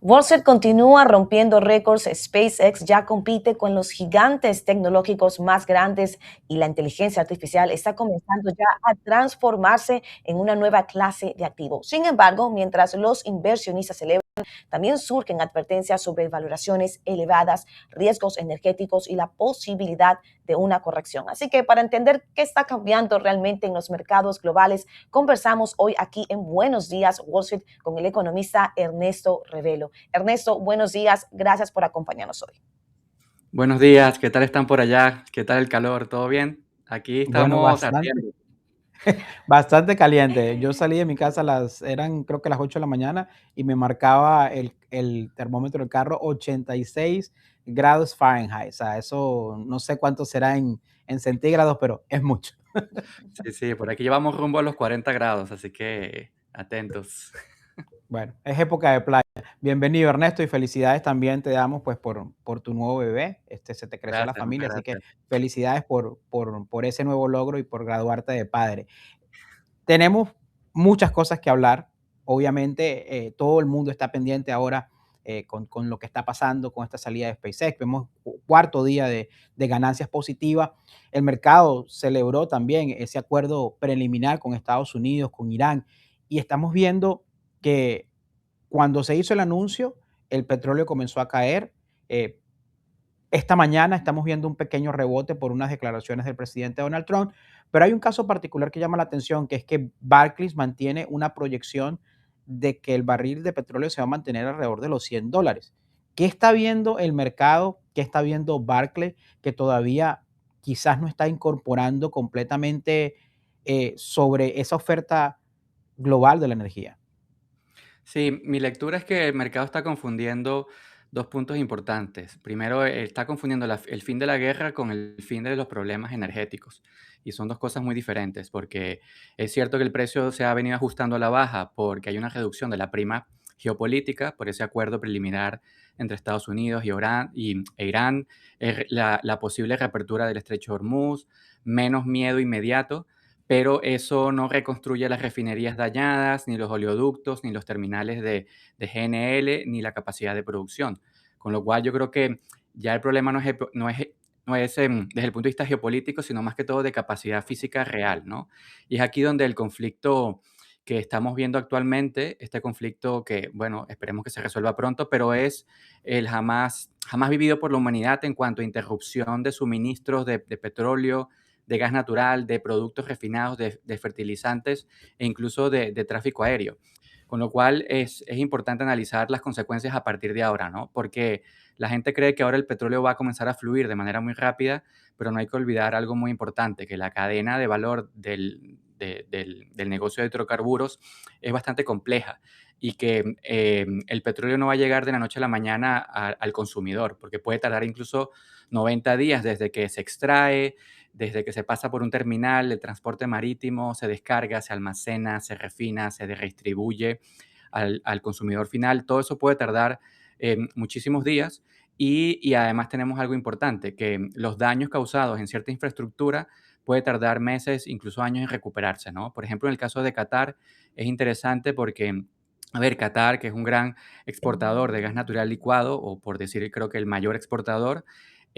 Wall Street continúa rompiendo récords. SpaceX ya compite con los gigantes tecnológicos más grandes y la inteligencia artificial está comenzando ya a transformarse en una nueva clase de activo. Sin embargo, mientras los inversionistas celebran, también surgen advertencias sobre valoraciones elevadas, riesgos energéticos y la posibilidad de una corrección. Así que para entender qué está cambiando realmente en los mercados globales, conversamos hoy aquí en Buenos Días Wall Street con el economista Ernesto Revelo. Ernesto, buenos días. Gracias por acompañarnos hoy. Buenos días, ¿qué tal están por allá? ¿Qué tal el calor? ¿Todo bien? Aquí Bueno, estamos bastante, ardiendo. bastante caliente. Yo salí de mi casa eran creo que las 8 de la mañana y me marcaba el termómetro del carro 86 grados Fahrenheit. O sea, eso no sé cuánto será en centígrados, pero es mucho. Sí, sí, por aquí llevamos rumbo a los 40 grados, así que atentos. Bueno, es época de playa. Bienvenido, Ernesto, y felicidades también te damos pues por tu nuevo bebé. Se te creció la Gracias, muchas familia, así que gracias. felicidades por ese nuevo logro y por graduarte de padre. Tenemos muchas cosas que hablar. Obviamente, todo el mundo está pendiente ahora con lo que está pasando con esta salida de SpaceX. Vemos cuarto día de ganancias positivas. El mercado celebró también ese acuerdo preliminar con Estados Unidos, con Irán, y estamos viendo que cuando se hizo el anuncio, el petróleo comenzó a caer. eh, esta mañana estamos viendo un pequeño rebote por unas declaraciones del presidente Donald Trump, pero hay un caso particular que llama la atención, que es que Barclays mantiene una proyección de que el barril de petróleo se va a mantener alrededor de los $100. ¿Qué está viendo el mercado? ¿Qué está viendo Barclays que todavía quizás no está incorporando completamente sobre esa oferta global de la energía? Sí, mi lectura es que el mercado está confundiendo dos puntos importantes. Primero, está confundiendo el fin de la guerra con el fin de los problemas energéticos. Y son dos cosas muy diferentes, porque es cierto que el precio se ha venido ajustando a la baja porque hay una reducción de la prima geopolítica por ese acuerdo preliminar entre Estados Unidos e Irán, la posible reapertura del estrecho de Hormuz, menos miedo inmediato, pero eso no reconstruye las refinerías dañadas, ni los oleoductos, ni los terminales de GNL, ni la capacidad de producción. Con lo cual yo creo que ya el problema no es desde el punto de vista geopolítico, sino más que todo de capacidad física real, ¿no? Y es aquí donde el conflicto que estamos viendo actualmente, este conflicto que, bueno, esperemos que se resuelva pronto, pero es el jamás vivido por la humanidad en cuanto a interrupción de suministros de petróleo, de gas natural, de productos refinados, de fertilizantes e incluso de tráfico aéreo. Con lo cual es importante analizar las consecuencias a partir de ahora, ¿no? Porque la gente cree que ahora el petróleo va a comenzar a fluir de manera muy rápida, pero no hay que olvidar algo muy importante, que la cadena de valor del negocio de hidrocarburos es bastante compleja y que el petróleo no va a llegar de la noche a la mañana al consumidor, porque puede tardar incluso 90 días desde que se extrae, desde que se pasa por un terminal, el transporte marítimo, se descarga, se almacena, se refina, se redistribuye al consumidor final. Todo eso puede tardar muchísimos días y además tenemos algo importante, que los daños causados en cierta infraestructura puede tardar meses, incluso años en recuperarse, ¿no? Por ejemplo, en el caso de Qatar es interesante porque, a ver, Qatar, que es un gran exportador de gas natural licuado, o por decir, creo que el mayor exportador,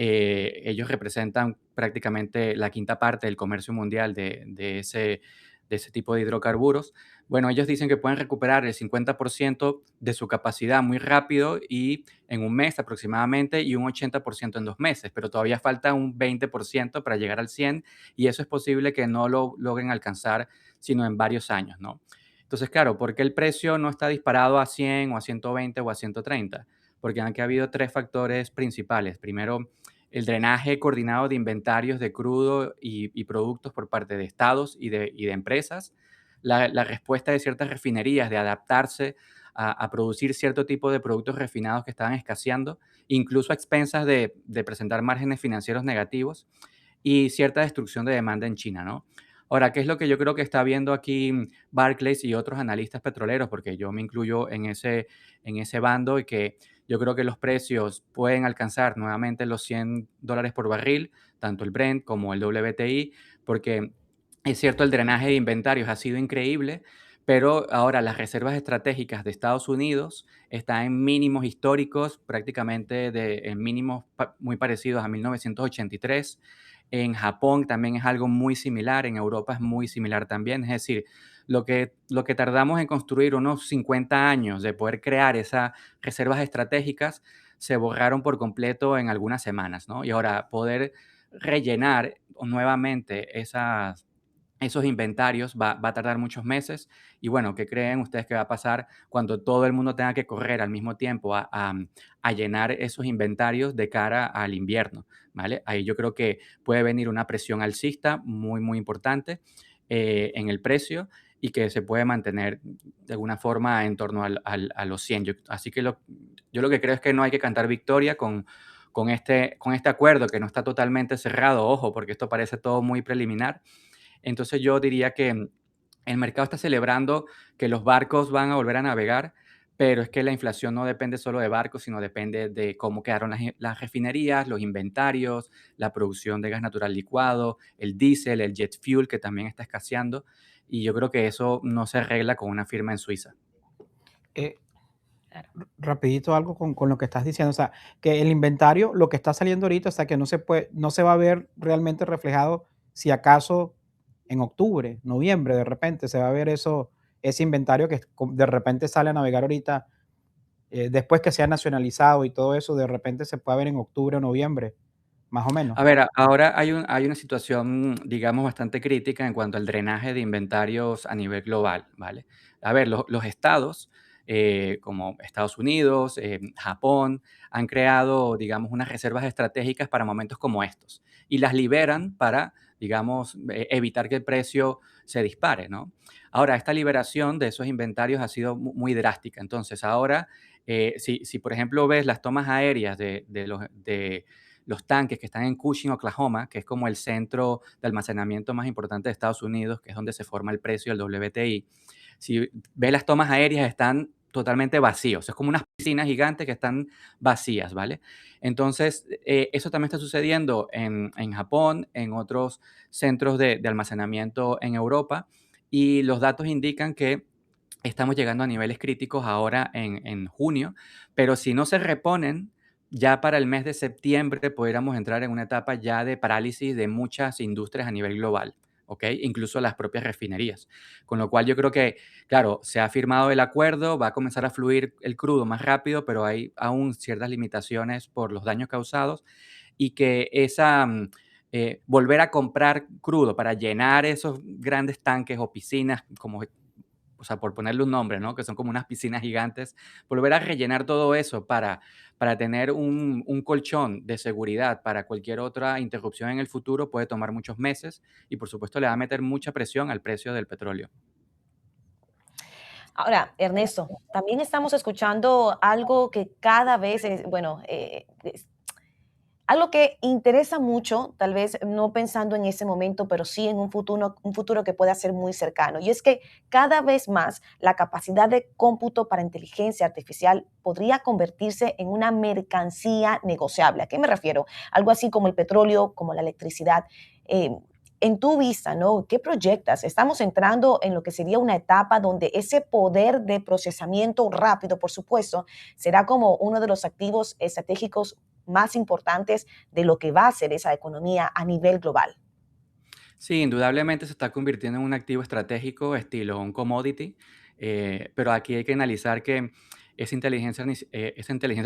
ellos representan prácticamente la quinta parte del comercio mundial de ese tipo de hidrocarburos. Bueno, ellos dicen que pueden recuperar el 50% de su capacidad muy rápido y en un mes aproximadamente y un 80% en 2 meses, pero todavía falta un 20% para llegar al 100 y eso es posible que no lo logren alcanzar sino en varios años, ¿no? Entonces, claro, ¿por qué el precio no está disparado a 100 o a 120 o a 130? Porque aquí ha habido tres factores principales. Primero, el drenaje coordinado de inventarios de crudo y productos por parte de estados y de empresas, la respuesta de ciertas refinerías de adaptarse a producir cierto tipo de productos refinados que estaban escaseando, incluso a expensas de presentar márgenes financieros negativos, y cierta destrucción de demanda en China, ¿no? Ahora, ¿qué es lo que yo creo que está viendo aquí Barclays y otros analistas petroleros? Porque yo me incluyo en ese bando y que yo creo que los precios pueden alcanzar nuevamente los $100 por barril, tanto el Brent como el WTI, porque es cierto, el drenaje de inventarios ha sido increíble, pero ahora las reservas estratégicas de Estados Unidos están en mínimos históricos, prácticamente en mínimos muy parecidos a 1983. En Japón también es algo muy similar, en Europa es muy similar también. Es decir, lo que tardamos en construir unos 50 años de poder crear esas reservas estratégicas se borraron por completo en algunas semanas, ¿no? Y ahora poder rellenar nuevamente esos inventarios va a tardar muchos meses. Y bueno, ¿qué creen ustedes que va a pasar cuando todo el mundo tenga que correr al mismo tiempo a llenar esos inventarios de cara al invierno? ¿Vale? Ahí yo creo que puede venir una presión alcista muy, muy importante en el precio y que se puede mantener de alguna forma en torno a los 100. Así que yo lo que creo es que no hay que cantar victoria con este acuerdo que no está totalmente cerrado, ojo, porque esto parece todo muy preliminar. Entonces yo diría que el mercado está celebrando que los barcos van a volver a navegar, pero es que la inflación no depende solo de barcos, sino depende de cómo quedaron las refinerías, los inventarios, la producción de gas natural licuado, el diésel, el jet fuel, que también está escaseando. Y yo creo que eso no se arregla con una firma en Suiza. Eh, Claro. Rapidito algo con lo que estás diciendo, o sea, que el inventario, lo que está saliendo ahorita, o sea, que no se va a ver realmente reflejado, si acaso en octubre, noviembre, de repente se va a ver ese inventario que de repente sale a navegar ahorita, después que sea nacionalizado y todo eso, de repente se puede ver en octubre o noviembre, más o menos. A ver, ahora hay una situación, digamos, bastante crítica en cuanto al drenaje de inventarios a nivel global, ¿vale? A ver, los estados, como Estados Unidos, Japón, han creado, digamos, unas reservas estratégicas para momentos como estos y las liberan para, digamos, evitar que el precio se dispare, ¿no? Ahora, esta liberación de esos inventarios ha sido muy drástica. Entonces, ahora, si por ejemplo ves las tomas aéreas de los tanques que están en Cushing, Oklahoma, que es como el centro de almacenamiento más importante de Estados Unidos, que es donde se forma el precio del WTI. Si ves las tomas aéreas, están totalmente vacíos. Es como unas piscinas gigantes que están vacías, ¿vale? Entonces, eso también está sucediendo en Japón, en otros centros de almacenamiento en Europa, y los datos indican que estamos llegando a niveles críticos ahora en junio, pero si no se reponen, ya para el mes de septiembre pudiéramos entrar en una etapa ya de parálisis de muchas industrias a nivel global, ¿ok? Incluso las propias refinerías. Con lo cual yo creo que, claro, se ha firmado el acuerdo, va a comenzar a fluir el crudo más rápido, pero hay aún ciertas limitaciones por los daños causados y que volver a comprar crudo para llenar esos grandes tanques o piscinas, como o sea, por ponerle un nombre, ¿no? Que son como unas piscinas gigantes, volver a rellenar todo eso para tener un colchón de seguridad para cualquier otra interrupción en el futuro puede tomar muchos meses y, por supuesto, le va a meter mucha presión al precio del petróleo. Ahora, Ernesto, también estamos escuchando algo que cada vez es, bueno, algo que interesa mucho, tal vez no pensando en ese momento, pero sí en un futuro que pueda ser muy cercano. Y es que cada vez más la capacidad de cómputo para inteligencia artificial podría convertirse en una mercancía negociable. ¿A qué me refiero? Algo así como el petróleo, como la electricidad. Eh, en tu vista, ¿no? ¿Qué proyectas? Estamos entrando en lo que sería una etapa donde ese poder de procesamiento rápido, por supuesto, será como uno de los activos estratégicos más importantes de lo que va a ser esa economía a nivel global. Sí, indudablemente se está convirtiendo en un activo estratégico, estilo un commodity, pero aquí hay que analizar que esa inteligencia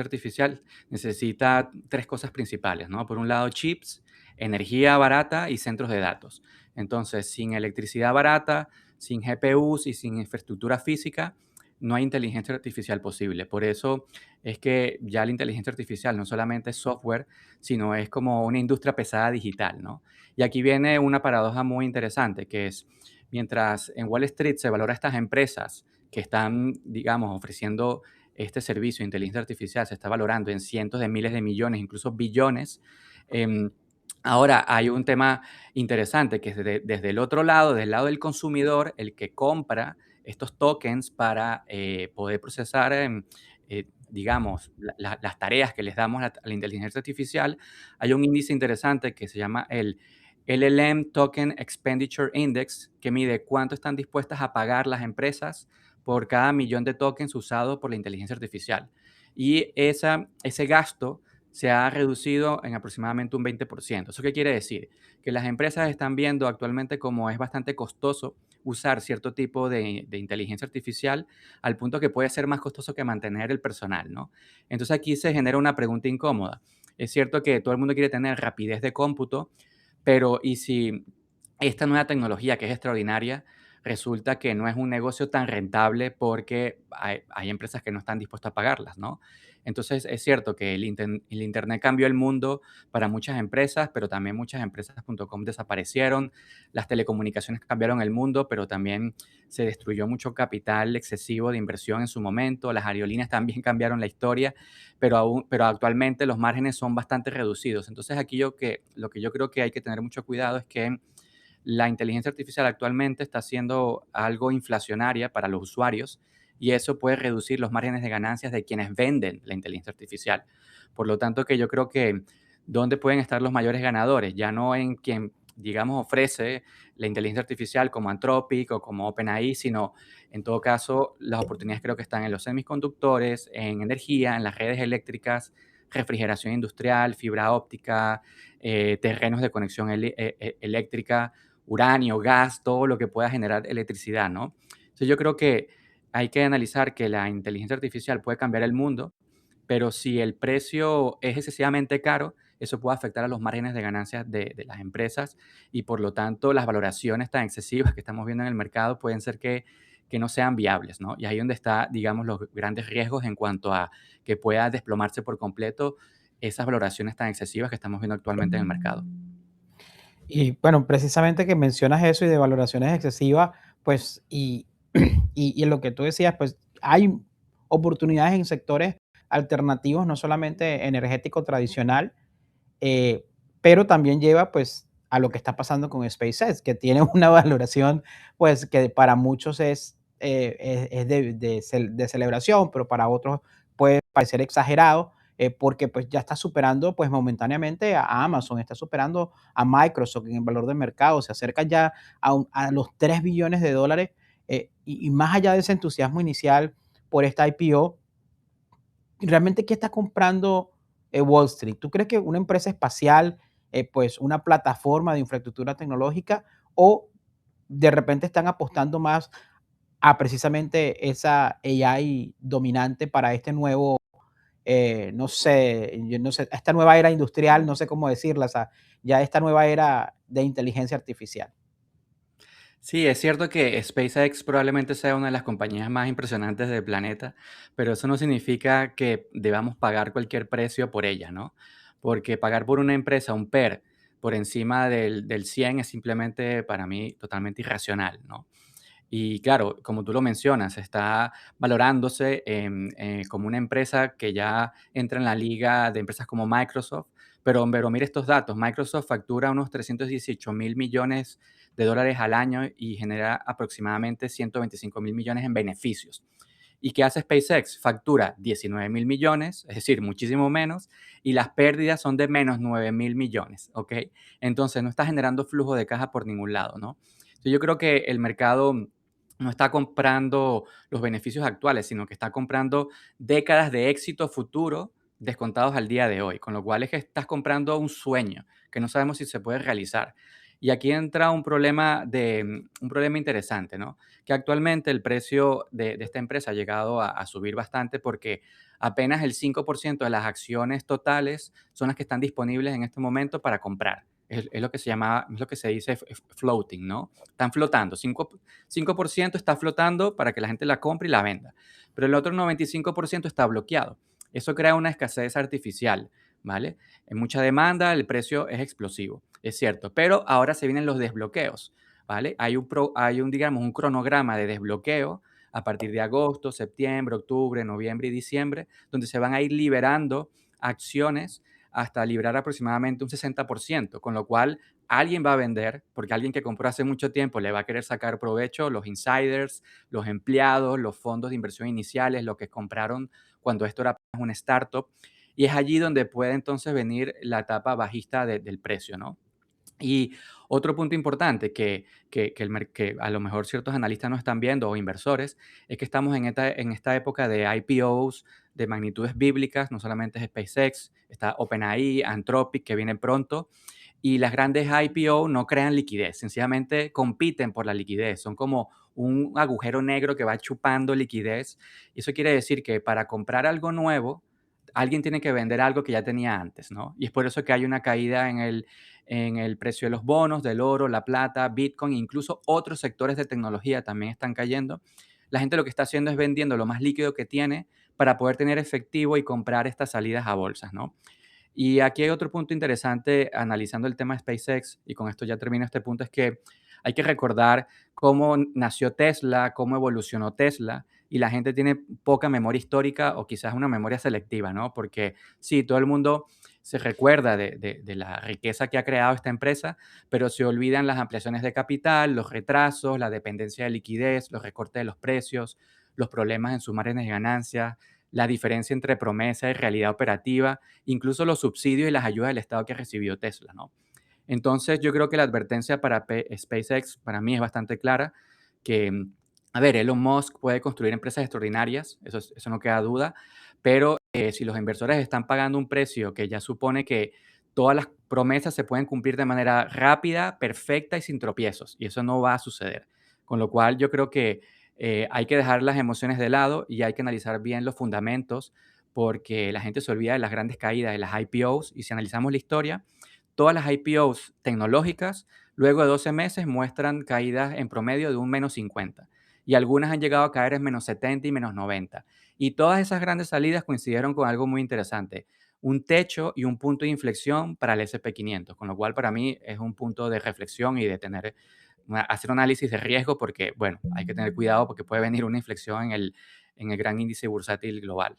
artificial necesita tres cosas principales, ¿no? Por un lado, chips, energía barata y centros de datos. Entonces, sin electricidad barata, sin GPUs y sin infraestructura física, no hay inteligencia artificial posible. Por eso es que ya la inteligencia artificial no solamente es software, sino es como una industria pesada digital, ¿no? Y aquí viene una paradoja muy interesante, que es, mientras en Wall Street se valora a estas empresas que están, digamos, ofreciendo este servicio de inteligencia artificial, se está valorando en cientos de miles de millones, incluso billones. em, Ahora hay un tema interesante, que es desde el otro lado, del lado del consumidor, el que compra estos tokens para poder procesar, digamos, las tareas que les damos a la inteligencia artificial. Hay un índice interesante que se llama el LLM Token Expenditure Index, que mide cuánto están dispuestas a pagar las empresas por cada millón de tokens usados por la inteligencia artificial. Y ese gasto se ha reducido en aproximadamente un 20%. ¿Eso qué quiere decir? Que las empresas están viendo actualmente como es bastante costoso usar cierto tipo de inteligencia artificial al punto que puede ser más costoso que mantener el personal, ¿no? Entonces aquí se genera una pregunta incómoda. Es cierto que todo el mundo quiere tener rapidez de cómputo, pero ¿y si esta nueva tecnología, que es extraordinaria, resulta que no es un negocio tan rentable porque hay empresas que no están dispuestas a pagarlas, ¿no? Entonces, es cierto que el Internet cambió el mundo para muchas empresas, pero también muchas empresas.com desaparecieron. Las telecomunicaciones cambiaron el mundo, pero también se destruyó mucho capital excesivo de inversión en su momento. Las aerolíneas también cambiaron la historia, pero actualmente los márgenes son bastante reducidos. Entonces, aquí lo que yo creo que hay que tener mucho cuidado es que la inteligencia artificial actualmente está siendo algo inflacionaria para los usuarios y eso puede reducir los márgenes de ganancias de quienes venden la inteligencia artificial. Por lo tanto, que yo creo que dónde pueden estar los mayores ganadores, ya no en quien, digamos, ofrece la inteligencia artificial como Anthropic o como OpenAI, sino en todo caso, las oportunidades creo que están en los semiconductores, en energía, en las redes eléctricas, refrigeración industrial, fibra óptica, terrenos de conexión eléctrica, uranio, gas, todo lo que pueda generar electricidad, ¿no? Entonces yo creo que hay que analizar que la inteligencia artificial puede cambiar el mundo, pero si el precio es excesivamente caro, eso puede afectar a los márgenes de ganancias de las empresas y por lo tanto las valoraciones tan excesivas que estamos viendo en el mercado pueden ser que no sean viables, ¿no? Y ahí donde está, digamos, los grandes riesgos en cuanto a que pueda desplomarse por completo esas valoraciones tan excesivas que estamos viendo actualmente en el mercado. Y bueno, precisamente que mencionas eso y de valoraciones excesivas, pues, y en lo que tú decías, pues hay oportunidades en sectores alternativos, no solamente energético tradicional, eh, pero también lleva pues a lo que está pasando con SpaceX, que tiene una valoración pues que para muchos es de celebración, pero para otros puede parecer exagerado, porque pues ya está superando pues momentáneamente a Amazon, está superando a Microsoft en el valor de mercado, se acerca ya a los 3 billones de dólares, y más allá de ese entusiasmo inicial por esta IPO, realmente, ¿qué está comprando Wall Street? ¿Tú crees que una empresa espacial, pues una plataforma de infraestructura tecnológica, o de repente están apostando más a precisamente esa AI dominante para este nuevo, no sé, yo no sé, esta nueva era industrial, no sé cómo decirla, o sea, ya esta nueva era de inteligencia artificial? Sí, es cierto que SpaceX probablemente sea una de las compañías más impresionantes del planeta, pero eso no significa que debamos pagar cualquier precio por ella, ¿no? Porque pagar por una empresa un PER por encima del 100 es simplemente para mí totalmente irracional, ¿no? Y claro, como tú lo mencionas, está valorándose como una empresa que ya entra en la liga de empresas como Microsoft, pero mira estos datos, Microsoft factura unos 318.000 millones de dólares al año y genera aproximadamente 125.000 millones en beneficios. ¿Y qué hace SpaceX? Factura 19.000 millones, es decir, muchísimo menos, y las pérdidas son de menos 9.000 millones, ¿ok? Entonces no está generando flujo de caja por ningún lado, ¿no? Entonces, yo creo que el mercado no está comprando los beneficios actuales, sino que está comprando décadas de éxito futuro descontados al día de hoy, con lo cual es que estás comprando un sueño que no sabemos si se puede realizar. Y aquí entra un problema interesante, ¿no? Que actualmente el precio de esta empresa ha llegado a subir bastante porque apenas el 5% de las acciones totales son las que están disponibles en este momento para comprar. Es lo que se llama, es lo que se dice floating, ¿no? Están flotando. 5% está flotando para que la gente la compre y la venda, pero el otro 95% está bloqueado. Eso crea una escasez artificial, ¿vale? En mucha demanda, el precio es explosivo, es cierto, pero ahora se vienen los desbloqueos, ¿vale? Digamos, un cronograma de desbloqueo a partir de agosto, septiembre, octubre, noviembre y diciembre, donde se van a ir liberando acciones hasta liberar aproximadamente un 60%, con lo cual alguien va a vender, porque alguien que compró hace mucho tiempo le va a querer sacar provecho, los insiders, los empleados, los fondos de inversión iniciales, los que compraron cuando esto era una startup, y es allí donde puede entonces venir la etapa bajista del precio, ¿no? Y otro punto importante que a lo mejor ciertos analistas no están viendo o inversores es que estamos en esta época de IPOs de magnitudes bíblicas, no solamente es SpaceX, está OpenAI, Anthropic que viene pronto, y las grandes IPO no crean liquidez, sencillamente compiten por la liquidez, son como un agujero negro que va chupando liquidez. Y eso quiere decir que para comprar algo nuevo, alguien tiene que vender algo que ya tenía antes, ¿no? Y es por eso que hay una caída en el precio de los bonos, del oro, la plata, Bitcoin, incluso otros sectores de tecnología también están cayendo. La gente lo que está haciendo es vendiendo lo más líquido que tiene para poder tener efectivo y comprar estas salidas a bolsas, ¿no? Y aquí hay otro punto interesante analizando el tema de SpaceX, y con esto ya termino este punto, es que hay que recordar cómo nació Tesla, cómo evolucionó Tesla, y la gente tiene poca memoria histórica o quizás una memoria selectiva, ¿no? Porque sí, todo el mundo se recuerda de la riqueza que ha creado esta empresa, pero se olvidan las ampliaciones de capital, los retrasos, la dependencia de liquidez, los recortes de los precios, los problemas en sus márgenes de ganancia, la diferencia entre promesa y realidad operativa, incluso los subsidios y las ayudas del Estado que ha recibido Tesla, ¿no? Entonces, yo creo que la advertencia para SpaceX para mí es bastante clara, que, a ver, Elon Musk puede construir empresas extraordinarias, eso no queda duda, pero si los inversores están pagando un precio que ya supone que todas las promesas se pueden cumplir de manera rápida, perfecta y sin tropiezos, y eso no va a suceder. Con lo cual, yo creo que hay que dejar las emociones de lado y hay que analizar bien los fundamentos, porque la gente se olvida de las grandes caídas de las IPOs, y si analizamos la historia, todas las IPOs tecnológicas, luego de 12 meses, muestran caídas en promedio de un -50, y algunas han llegado a caer en -70 y -90. Y todas esas grandes salidas coincidieron con algo muy interesante, un techo y un punto de inflexión para el S&P 500, con lo cual para mí es un punto de reflexión y de hacer un análisis de riesgo, porque, bueno, hay que tener cuidado porque puede venir una inflexión en el gran índice bursátil global.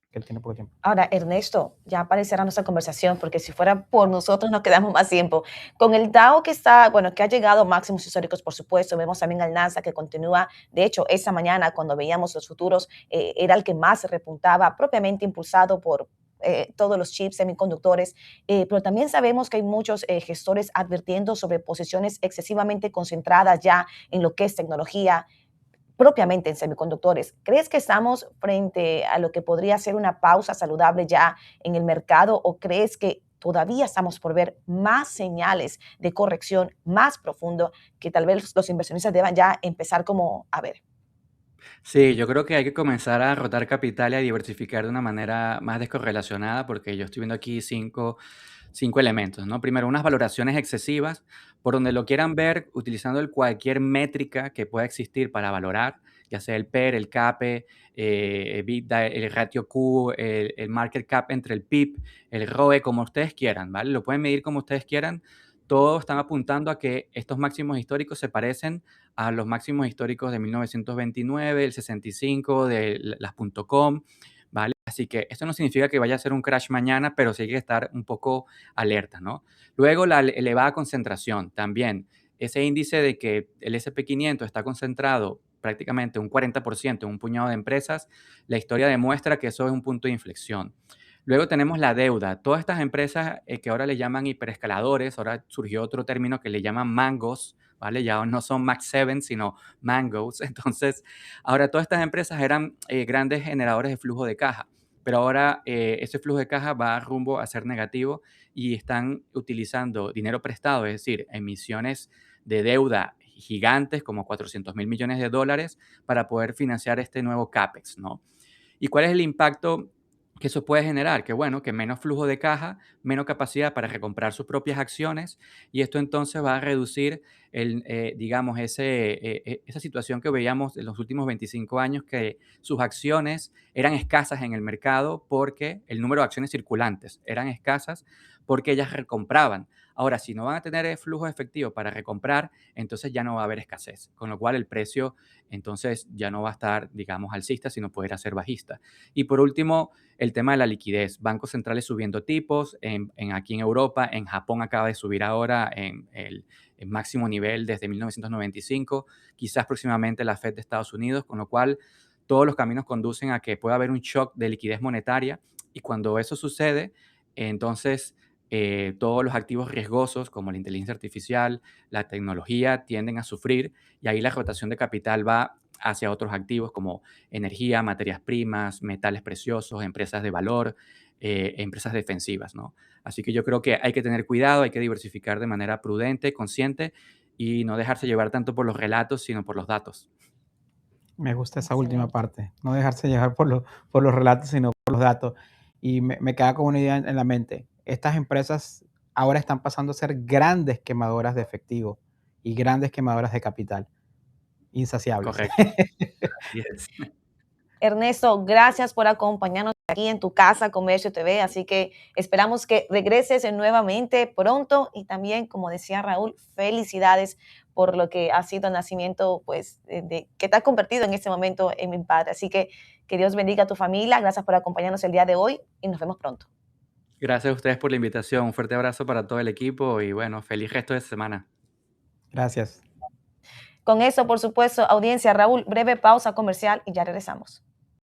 Que él tiene poco tiempo. Ahora, Ernesto, ya aparecerá nuestra conversación, porque si fuera por nosotros nos quedamos más tiempo. Con el Dow que está, bueno, que ha llegado a máximos históricos, por supuesto, vemos también al Nasdaq que continúa. De hecho, esa mañana cuando veíamos los futuros, era el que más se repuntaba, propiamente impulsado por todos los chips semiconductores, pero también sabemos que hay muchos gestores advirtiendo sobre posiciones excesivamente concentradas ya en lo que es tecnología, propiamente en semiconductores. ¿Crees que estamos frente a lo que podría ser una pausa saludable ya en el mercado o crees que todavía estamos por ver más señales de corrección más profundo que tal vez los inversionistas deban ya empezar como a ver? Sí, yo creo que hay que comenzar a rotar capital y a diversificar de una manera más descorrelacionada, porque yo estoy viendo aquí cinco elementos, ¿no? Primero, unas valoraciones excesivas, por donde lo quieran ver, utilizando cualquier métrica que pueda existir para valorar, ya sea el PER, el CAPE, EBITDA, el ratio Q, el market cap entre el PIB, el ROE, como ustedes quieran, ¿vale? Lo pueden medir como ustedes quieran. Todos están apuntando a que estos máximos históricos se parecen a los máximos históricos de 1929, el 65, de las .com, ¿vale? Así que esto no significa que vaya a ser un crash mañana, pero sí hay que estar un poco alerta, ¿no? Luego, la elevada concentración también. Ese índice de que el S&P 500 está concentrado prácticamente un 40% en un puñado de empresas, la historia demuestra que eso es un punto de inflexión. Luego tenemos la deuda. Todas estas empresas que ahora le llaman hiperescaladores, ahora surgió otro término que le llaman mangos, ¿vale? Ya no son Max 7, sino Mangos. Entonces, ahora todas estas empresas eran grandes generadores de flujo de caja, pero ahora ese flujo de caja va rumbo a ser negativo y están utilizando dinero prestado, es decir, emisiones de deuda gigantes como 400.000 millones de dólares para poder financiar este nuevo CAPEX, ¿no? ¿Y cuál es el impacto que eso puede generar? Que bueno, que menos flujo de caja, menos capacidad para recomprar sus propias acciones, y esto entonces va a reducir digamos, esa situación que veíamos en los últimos 25 años, que sus acciones eran escasas en el mercado porque el número de acciones circulantes eran escasas porque ellas recompraban. Ahora, si no van a tener flujo efectivo para recomprar, entonces ya no va a haber escasez, con lo cual el precio entonces ya no va a estar, digamos, alcista, sino poder ser bajista. Y por último, el tema de la liquidez. Bancos centrales subiendo tipos, aquí en Europa, en Japón acaba de subir ahora en el máximo nivel desde 1995, quizás próximamente la Fed de Estados Unidos, con lo cual todos los caminos conducen a que pueda haber un shock de liquidez monetaria, y cuando eso sucede, entonces todos los activos riesgosos como la inteligencia artificial, la tecnología tienden a sufrir y ahí la rotación de capital va hacia otros activos como energía, materias primas, metales preciosos, empresas de valor, empresas defensivas, ¿no? Así que yo creo que hay que tener cuidado, hay que diversificar de manera prudente, consciente y no dejarse llevar tanto por los relatos, sino por los datos. Me gusta esa última Excelente. parte, no dejarse llevar por los relatos, sino por los datos. Y me queda con una idea en la mente. Estas empresas ahora están pasando a ser grandes quemadoras de efectivo y grandes quemadoras de capital, insaciables. Correcto, así es. Ernesto, gracias por acompañarnos aquí en tu casa, Comercio TV. Así que esperamos que regreses nuevamente pronto y también, como decía Raúl, felicidades por lo que ha sido el nacimiento, pues, que te has convertido en este momento en mi padre. Así que Dios bendiga a tu familia. Gracias por acompañarnos el día de hoy y nos vemos pronto. Gracias a ustedes por la invitación. Un fuerte abrazo para todo el equipo y bueno, feliz resto de semana. Gracias. Con eso, por supuesto, audiencia, Raúl, breve pausa comercial y ya regresamos.